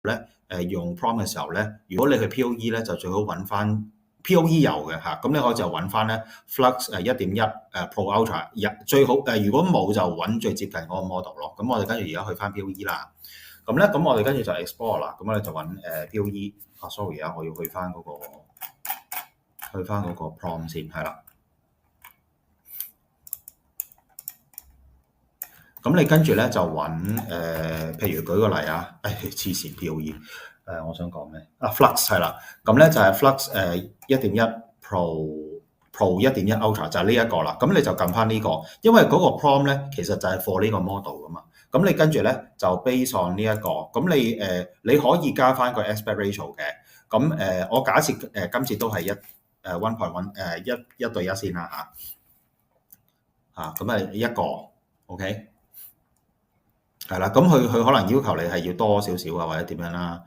咧用 prompt 嘅時候咧，如果你去 POE 咧，就最好揾翻 POE 有嘅嚇，咁你可以就揾翻咧 Flux 1.1 Pro Ultra 最好如果冇就揾最接近嗰個 model 咯。咁我哋跟住而家去翻 POE 啦。咁我哋跟住就 Explore 啦。咁我哋就揾POE。sorry 啊，我要去翻嗰個 prompt 先，係啦。咁你跟住咧就揾譬如舉個例啊，黐線 POE，我想講咩Flux 係啦，咁咧就係 Flux 1.1 Pro 1.1 Ultra 就係呢一個啦。咁你就撳翻呢個，因為嗰個 prompt 咧其實就係 for 呢個 model 噶嘛。咁你跟住咧就 based on 呢一個，咁你可以加翻個 aspect ratio 嘅。咁我假設今次都係1.1一對一先啦咁一個 OK。係啦，咁佢可能要求你係要多少少啊，或者點樣啦，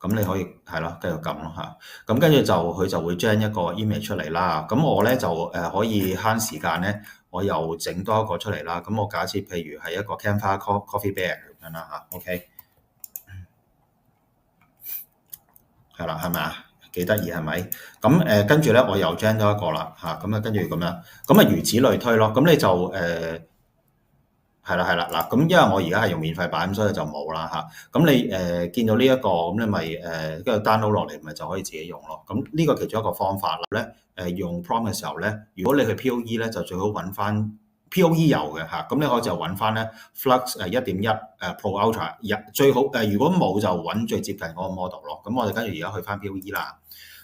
咁你可以係咯，繼續撳咯嚇。咁跟住佢就會將一個 image 出嚟啦。咁我咧就可以慳時間咧，我又整多一個出嚟啦。咁我假設譬如係一個 Canva Coffee Bear 咁樣啦OK。係啦，係咪啊？幾得意係咪？咁跟住咧，我又將多一個啦咁跟住咁樣，咁如此類推咯。咁你就係啦係啦嗱，咁因為我而家係用免費版，所以就冇啦咁你見到呢一個，咁你咪跟住 download 落嚟，咪就可以自己用咯。咁呢個其中一個方法咧，用 prompt 嘅時候咧，如果你去 POE 咧，就最好揾翻 POE 有嘅咁你可以就揾翻咧 Flux 1.1 Pro Ultra 最好如果冇就揾最接近嗰個 model 咯。咁我哋跟住而家去翻 POE 啦。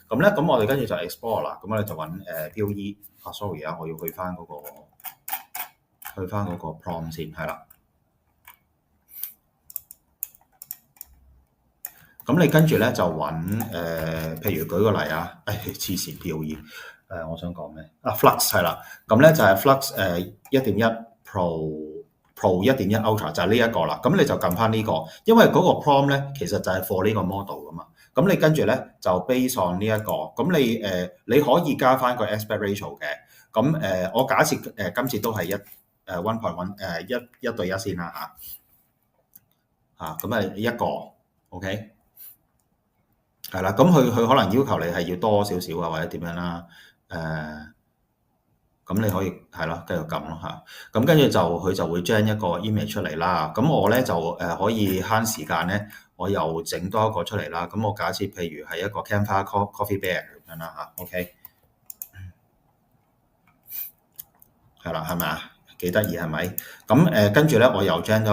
咁我哋跟住就 Explore 啦。咁我哋就揾POE。sorry 啊，我要去翻嗰個 prompt 先，係啦。咁你跟住咧就揾譬如舉個例啊，黐線 POE，我想講咩Flux 係啦，咁咧就係 Flux 1.1 Pro 1.1 Ultra 就係呢一個啦。咁你就撳翻呢個，因為嗰個 prompt 咧其實就係 for 呢個 model 噶嘛。咁你跟住咧就 based on 呢一個，咁你可以加翻個 aspect ratio 嘅。咁我假設今次都係1.1一對一先啦咁一個 OK。係啦，咁佢可能要求你係要多少少啊，或者點樣啦，咁你可以係咯，繼續撳咯咁跟住佢就會將一個 image 出嚟啦。咁我咧就可以慳時間咧，我又整多一個出嚟啦。咁我假設譬如係一個 Canva Coffee Bear 咁樣啦OK。係啦，係咪啊？幾得意係咪？咁跟住咧，我又將咗。